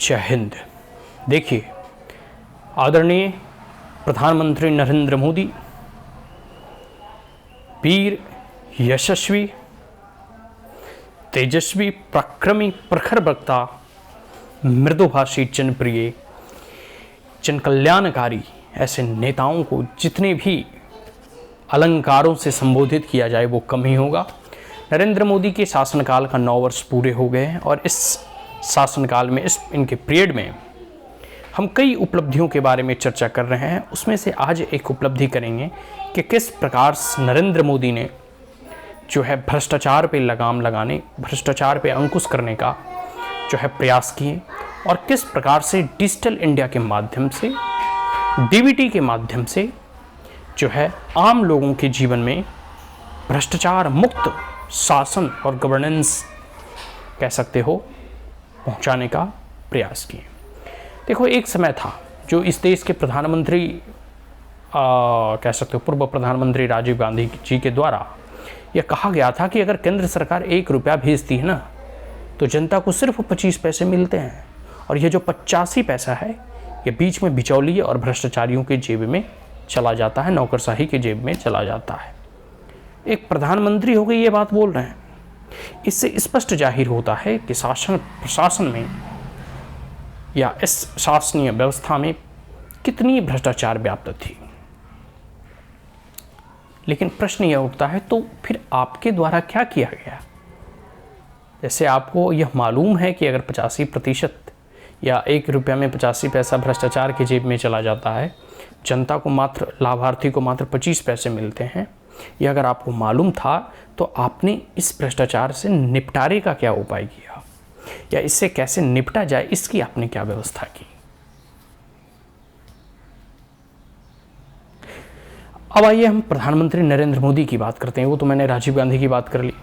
जय हिंद। देखिए, आदरणीय प्रधानमंत्री नरेंद्र मोदी वीर, यशस्वी, तेजस्वी, पराक्रमी, प्रखर वक्ता, मृदुभाषी, जनप्रिय, जनकल्याणकारी ऐसे नेताओं को जितने भी अलंकारों से संबोधित किया जाए वो कम ही होगा। नरेंद्र मोदी के शासनकाल का 9 वर्ष पूरे हो गए हैं और इस शासनकाल में इनके पीरियड में हम कई उपलब्धियों के बारे में चर्चा कर रहे हैं। उसमें से आज एक उपलब्धि करेंगे कि किस प्रकार नरेंद्र मोदी ने जो है भ्रष्टाचार पे लगाम लगाने, भ्रष्टाचार पे अंकुश करने का जो है प्रयास किए और किस प्रकार से डिजिटल इंडिया के माध्यम से, डीबीटी के माध्यम से जो है आम लोगों के जीवन में भ्रष्टाचार मुक्त शासन और गवर्नेंस कह सकते हो पहुंचाने का प्रयास किए। देखो, एक समय था जो इस देश के प्रधानमंत्री कह सकते हो पूर्व प्रधानमंत्री राजीव गांधी जी के द्वारा यह कहा गया था कि अगर केंद्र सरकार 1 रुपया भेजती है ना तो जनता को सिर्फ 25 पैसे मिलते हैं और यह जो 85 पैसा है ये बीच में बिचौलिए और भ्रष्टाचारियों के जेब में चला जाता है, नौकरशाही के जेब में चला जाता है। एक प्रधानमंत्री होकर ये बात बोल रहे हैं। इससे स्पष्ट जाहिर होता है कि शासन प्रशासन में या इस शासनीय व्यवस्था में कितनी भ्रष्टाचार व्याप्त थी। लेकिन प्रश्न यह उठता है, तो फिर आपके द्वारा क्या किया गया? जैसे आपको यह मालूम है कि अगर 85% या 1 रुपया में 85 पैसा भ्रष्टाचार के जेब में चला जाता है, जनता को मात्र, लाभार्थी को मात्र 25 पैसे मिलते हैं, यह अगर आपको मालूम था तो आपने इस भ्रष्टाचार से निपटारे का क्या उपाय किया या इससे कैसे निपटा जाए इसकी आपने क्या व्यवस्था की? अब आइए हम प्रधानमंत्री नरेंद्र मोदी की बात करते हैं। वो तो मैंने राजीव गांधी की बात कर ली,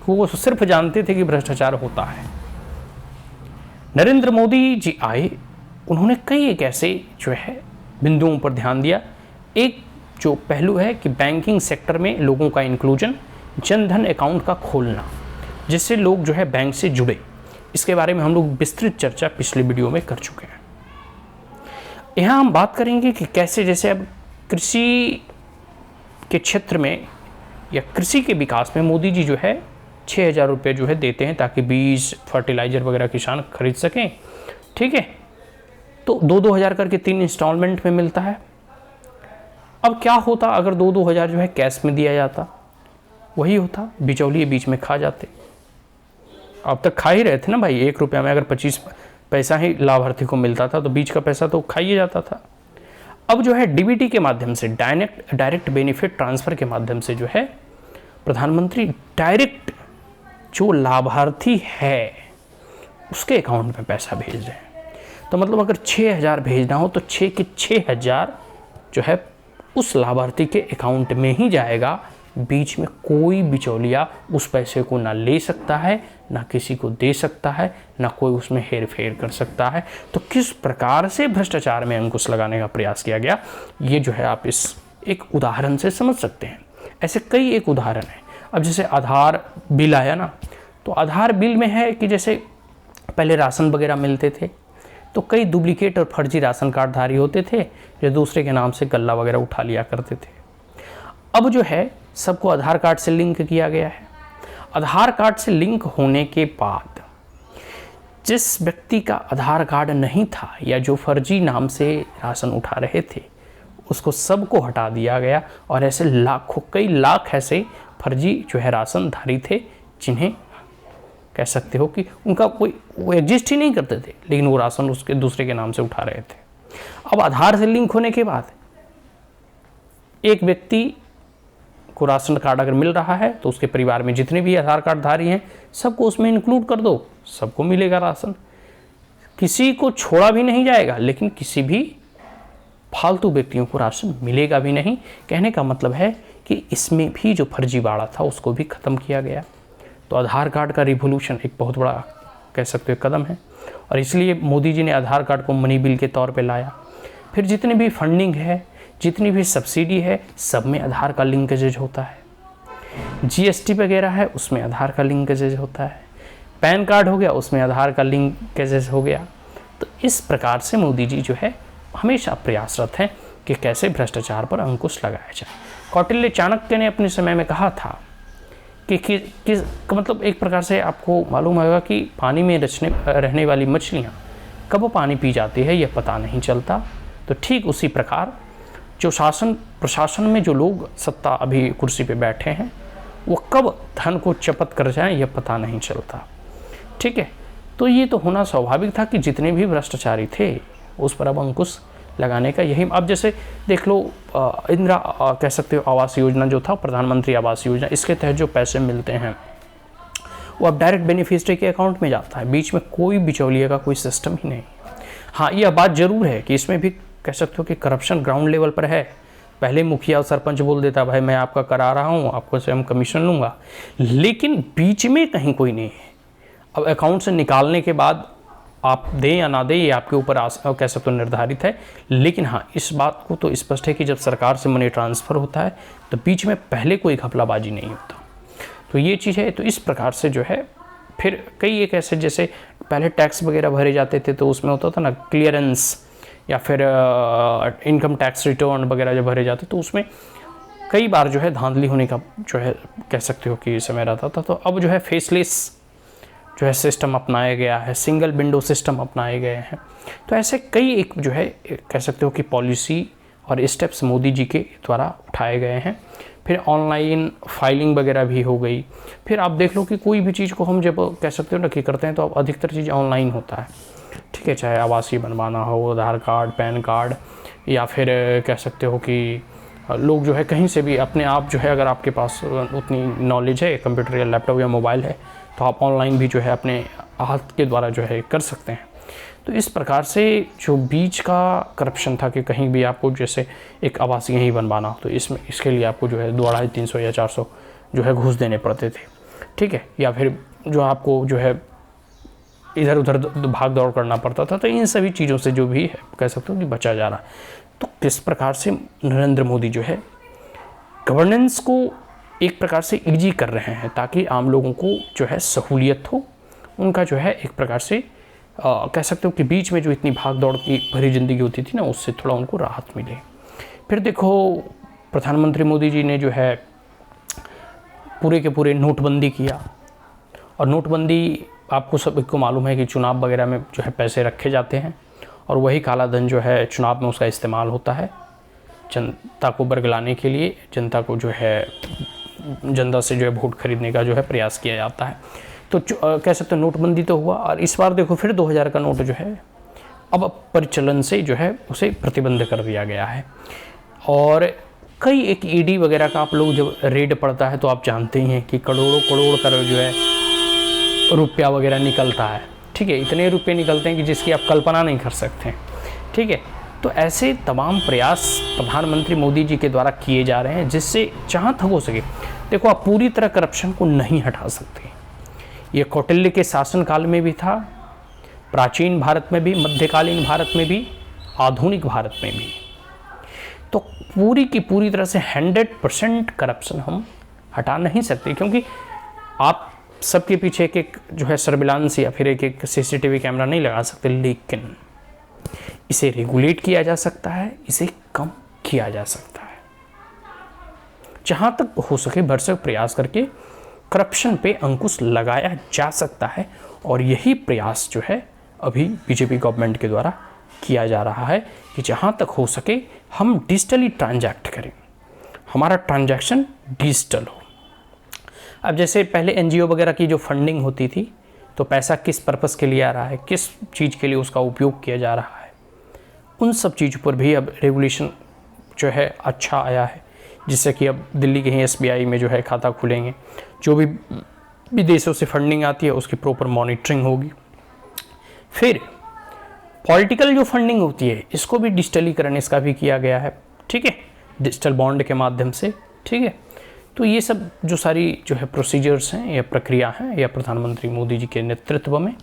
वो सिर्फ जानते थे कि भ्रष्टाचार होता है। नरेंद्र मोदी जी आए, उन्होंने कई एक ऐसे जो है बिंदुओं पर ध्यान दिया। एक जो पहलू है कि बैंकिंग सेक्टर में लोगों का इंक्लूजन, जनधन अकाउंट का खोलना जिससे लोग जो है बैंक से जुड़े, इसके बारे में हम लोग विस्तृत चर्चा पिछले वीडियो में कर चुके हैं। यहाँ हम बात करेंगे कि कैसे, जैसे अब कृषि के क्षेत्र में या कृषि के विकास में मोदी जी जो है 6,000 रुपये जो है देते हैं ताकि बीज, फर्टिलाइज़र वगैरह किसान खरीद सकें। ठीक है, तो 2-2 हज़ार करके 3 इंस्टॉलमेंट में मिलता है। अब क्या होता अगर 2-2 हज़ार जो है कैश में दिया जाता? वही होता, बिचौलिए बीच में खा जाते। अब तक खा ही रहे थे ना भाई। 1 रुपया में अगर 25 पैसा ही लाभार्थी को मिलता था तो बीच का पैसा तो खाइए जाता था। अब जो है डीबीटी के माध्यम से, डायरेक्ट बेनिफिट ट्रांसफ़र के माध्यम से जो है प्रधानमंत्री डायरेक्ट जो लाभार्थी है उसके अकाउंट में पैसा भेज रहे हैं। तो मतलब अगर 6,000 भेजना हो तो 6 के 6,000 जो है उस लाभार्थी के अकाउंट में ही जाएगा। बीच में कोई बिचौलिया उस पैसे को ना ले सकता है, ना किसी को दे सकता है, ना कोई उसमें हेर फेर कर सकता है। तो किस प्रकार से भ्रष्टाचार में अंकुश लगाने का प्रयास किया गया, ये जो है आप इस एक उदाहरण से समझ सकते हैं। ऐसे कई एक उदाहरण है। अब जैसे आधार बिल आया ना, तो आधार बिल में है कि जैसे पहले राशन वगैरह मिलते थे तो कई डुप्लीकेट और फर्जी राशन कार्ड धारी होते थे जो दूसरे के नाम से गल्ला वगैरह उठा लिया करते थे। अब जो है सबको आधार कार्ड से लिंक किया गया है। आधार कार्ड से लिंक होने के बाद जिस व्यक्ति का आधार कार्ड नहीं था या जो फर्जी नाम से राशन उठा रहे थे उसको सबको हटा दिया गया और ऐसे लाखों, कई लाख ऐसे फर्जी जो है राशन धारी थे जिन्हें कह सकते हो कि उनका वो एग्जिस्ट ही नहीं करते थे, लेकिन वो राशन उसके दूसरे के नाम से उठा रहे थे। अब आधार से लिंक होने के बाद एक व्यक्ति को राशन कार्ड अगर मिल रहा है तो उसके परिवार में जितने भी आधार कार्ड धारी हैं सबको उसमें इंक्लूड कर दो, सबको मिलेगा राशन। किसी को छोड़ा भी नहीं जाएगा, लेकिन किसी भी फालतू व्यक्तियों को राशन मिलेगा भी नहीं। कहने का मतलब है कि इसमें भी जो फर्जीवाड़ा था उसको भी ख़त्म किया गया। तो आधार कार्ड का रिवोल्यूशन एक बहुत बड़ा कह सकते हो कदम है और इसलिए मोदी जी ने आधार कार्ड को मनी बिल के तौर पे लाया। फिर जितनी भी फंडिंग है, जितनी भी सब्सिडी है, सब में आधार का लिंकेज होता है। जीएसटी वगैरह है उसमें आधार का लिंकेज होता है। पैन कार्ड हो गया उसमें आधार का लिंकेज हो गया। तो इस प्रकार से मोदी जी जो है हमेशा प्रयासरत हैं कि कैसे भ्रष्टाचार पर अंकुश लगाया जाए। कौटिल्य चाणक्य ने अपने समय में कहा था कि मतलब एक प्रकार से आपको मालूम होगा कि पानी में रहने वाली मछलियाँ कब पानी पी जाती है यह पता नहीं चलता। तो ठीक उसी प्रकार जो शासन प्रशासन में जो लोग सत्ता अभी कुर्सी पे बैठे हैं वो कब धन को चपत कर जाएं यह पता नहीं चलता। ठीक है, तो ये तो होना स्वाभाविक था कि जितने भी भ्रष्टाचारी थे उस पर अब अंकुश लगाने का यही। अब जैसे देख लो इंदिरा कह सकते हो आवास योजना जो था, प्रधानमंत्री आवास योजना, इसके तहत जो पैसे मिलते हैं वो अब डायरेक्ट बेनिफिशियरी के अकाउंट में जाता है, बीच में कोई बिचौलिए का कोई सिस्टम ही नहीं। हाँ, यह बात जरूर है कि इसमें भी कह सकते हो कि करप्शन ग्राउंड लेवल पर है। पहले मुखिया और सरपंच बोल देता भाई मैं आपका करा रहा हूँ, आपको से हम कमीशन लूँगा, लेकिन बीच में कहीं कोई नहीं है। अब अकाउंट से निकालने के बाद आप दें या ना दें ये आपके ऊपर कह सकते हो निर्धारित है, लेकिन हाँ इस बात को तो स्पष्ट है कि जब सरकार से मनी ट्रांसफ़र होता है तो बीच में पहले कोई घपलाबाजी नहीं होता। तो ये चीज़ है। तो इस प्रकार से जो है फिर कई एक ऐसे जैसे पहले टैक्स वगैरह भरे जाते थे तो उसमें होता था ना क्लियरेंस या फिर इनकम टैक्स रिटर्न वगैरह जब भरे जाते तो उसमें कई बार जो है धांधली होने का जो है कह सकते हो कि समय रहता था। तो अब जो है फेसलेस जो है सिस्टम अपनाया गया है, सिंगल विंडो सिस्टम अपनाए गए हैं। तो ऐसे कई एक जो है कह सकते हो कि पॉलिसी और स्टेप्स मोदी जी के द्वारा उठाए गए हैं। फिर ऑनलाइन फाइलिंग वगैरह भी हो गई। फिर आप देख लो कि कोई भी चीज़ को हम जब कह सकते हो ना कि करते हैं तो अब अधिकतर चीज़ ऑनलाइन होता है। ठीक है, चाहे आवासीय बनवाना हो, आधार कार्ड, पैन कार्ड, या फिर कह सकते हो कि लोग जो है कहीं से भी अपने आप जो है अगर आपके पास उतनी नॉलेज है, कंप्यूटर या लैपटॉप या मोबाइल है, तो आप ऑनलाइन भी जो है अपने हाथ के द्वारा जो है कर सकते हैं। तो इस प्रकार से जो बीच का करप्शन था कि कहीं भी आपको जैसे एक आवासीय ही बनवाना हो तो इसके लिए आपको जो है 200, 300 या 400 जो है घूस देने पड़ते थे। ठीक है, या फिर जो आपको जो है इधर उधर भाग दौड़ करना पड़ता था। तो इन सभी चीज़ों से जो भी है कह सकते हो कि बचा जा रहा है। तो किस प्रकार से नरेंद्र मोदी जो है गवर्नेंस को एक प्रकार से ईजी कर रहे हैं ताकि आम लोगों को जो है सहूलियत हो, उनका जो है एक प्रकार से कह सकते हो कि बीच में जो इतनी भाग दौड़ की भरी ज़िंदगी होती थी ना उससे थोड़ा उनको राहत मिले। फिर देखो प्रधानमंत्री मोदी जी ने जो है पूरे के पूरे नोटबंदी किया, और नोटबंदी आपको सबको मालूम है कि चुनाव वगैरह में जो है पैसे रखे जाते हैं और वही काला धन जो है चुनाव में उसका इस्तेमाल होता है जनता को बरगलाने के लिए, जनता को जो है जनता से जो है वोट खरीदने का जो है प्रयास किया जाता है। तो कह सकते हैं नोटबंदी तो हुआ, और इस बार देखो फिर 2000 का नोट जो है अब परिचलन से जो है उसे प्रतिबंध कर दिया गया है। और कई एक ईडी वगैरह का आप लोग जब रेड पड़ता है तो आप जानते ही हैं कि करोड़ों करोड़ का जो है रुपया वगैरह निकलता है। ठीक है, इतने रुपये निकलते हैं कि जिसकी आप कल्पना नहीं कर सकते। ठीक है, तो ऐसे तमाम प्रयास प्रधानमंत्री मोदी जी के द्वारा किए जा रहे हैं जिससे जहाँ तक हो सके देखो आप पूरी तरह करप्शन को नहीं हटा सकते। ये कौटिल्य के शासनकाल में भी था, प्राचीन भारत में भी, मध्यकालीन भारत में भी, आधुनिक भारत में भी। तो पूरी की पूरी तरह से 100% करप्शन हम हटा नहीं सकते, क्योंकि आप सबके पीछे एक जो है सर्विलांस या फिर एक सीसीटीवी कैमरा नहीं लगा सकते, लेकिन इसे रेगुलेट किया जा सकता है, इसे कम किया जा सकता है। जहाँ तक हो सके भरसक प्रयास करके करप्शन पे अंकुश लगाया जा सकता है, और यही प्रयास जो है अभी बीजेपी गवर्नमेंट के द्वारा किया जा रहा है कि जहाँ तक हो सके हम डिजिटली ट्रांजैक्ट करें, हमारा ट्रांजैक्शन डिजिटल हो। अब जैसे पहले एनजीओ वगैरह की जो फंडिंग होती थी तो पैसा किस पर्पस के लिए आ रहा है, किस चीज़ के लिए उसका उपयोग किया जा रहा है, उन सब चीज़ों पर भी अब रेगुलेशन जो है अच्छा आया है, जिससे कि अब दिल्ली के ही SBI में जो है खाता खुलेंगे, जो भी विदेशों से फंडिंग आती है उसकी प्रॉपर मॉनिटरिंग होगी। फिर पॉलिटिकल जो फंडिंग होती है इसको भी डिजिटलीकरण इसका भी किया गया है। ठीक है, डिजिटल बॉन्ड के माध्यम से। ठीक है, तो ये सब जो सारी जो है प्रोसीजर्स हैं या प्रक्रिया हैं या प्रधानमंत्री मोदी जी के नेतृत्व में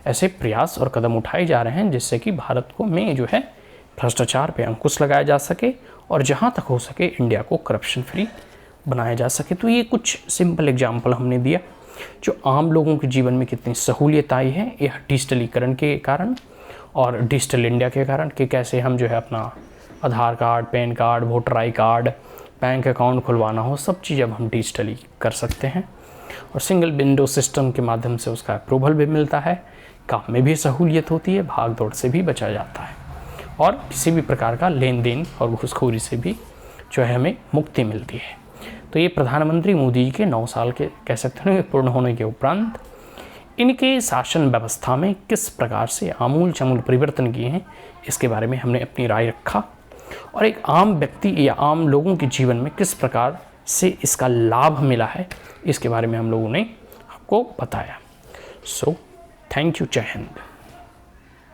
ऐसे प्रयास और कदम उठाए जा रहे हैं जिससे कि भारत को में जो है भ्रष्टाचार पे अंकुश लगाया जा सके और जहाँ तक हो सके इंडिया को करप्शन फ्री बनाया जा सके। तो ये कुछ सिंपल एग्जाम्पल हमने दिया जो आम लोगों के जीवन में कितनी सहूलियत आई है यह डिजिटलीकरण के कारण, और डिजिटल इंडिया के कारण कि कैसे हम जो है अपना Aadhaar card, PAN card, voter I card, bank account खुलवाना हो, सब चीज़ अब हम डिजिटली कर सकते हैं। और सिंगल विंडो सिस्टम के माध्यम से उसका अप्रूवल भी मिलता है, काम में भी सहूलियत होती है, भाग दौड़ से भी बचा जाता है और किसी भी प्रकार का लेन देन और घूसखोरी से भी जो है हमें मुक्ति मिलती है। तो ये प्रधानमंत्री मोदी जी के 9 साल के कह सकते हैं पूर्ण होने के उपरांत इनके शासन व्यवस्था में किस प्रकार से आमूल चमूल परिवर्तन किए हैं, इसके बारे में हमने अपनी राय रखा और एक आम व्यक्ति या आम लोगों के जीवन में किस प्रकार से इसका लाभ मिला है, इसके बारे में हम लोगों ने आपको बताया। सो थैंक यू, जय हिंद।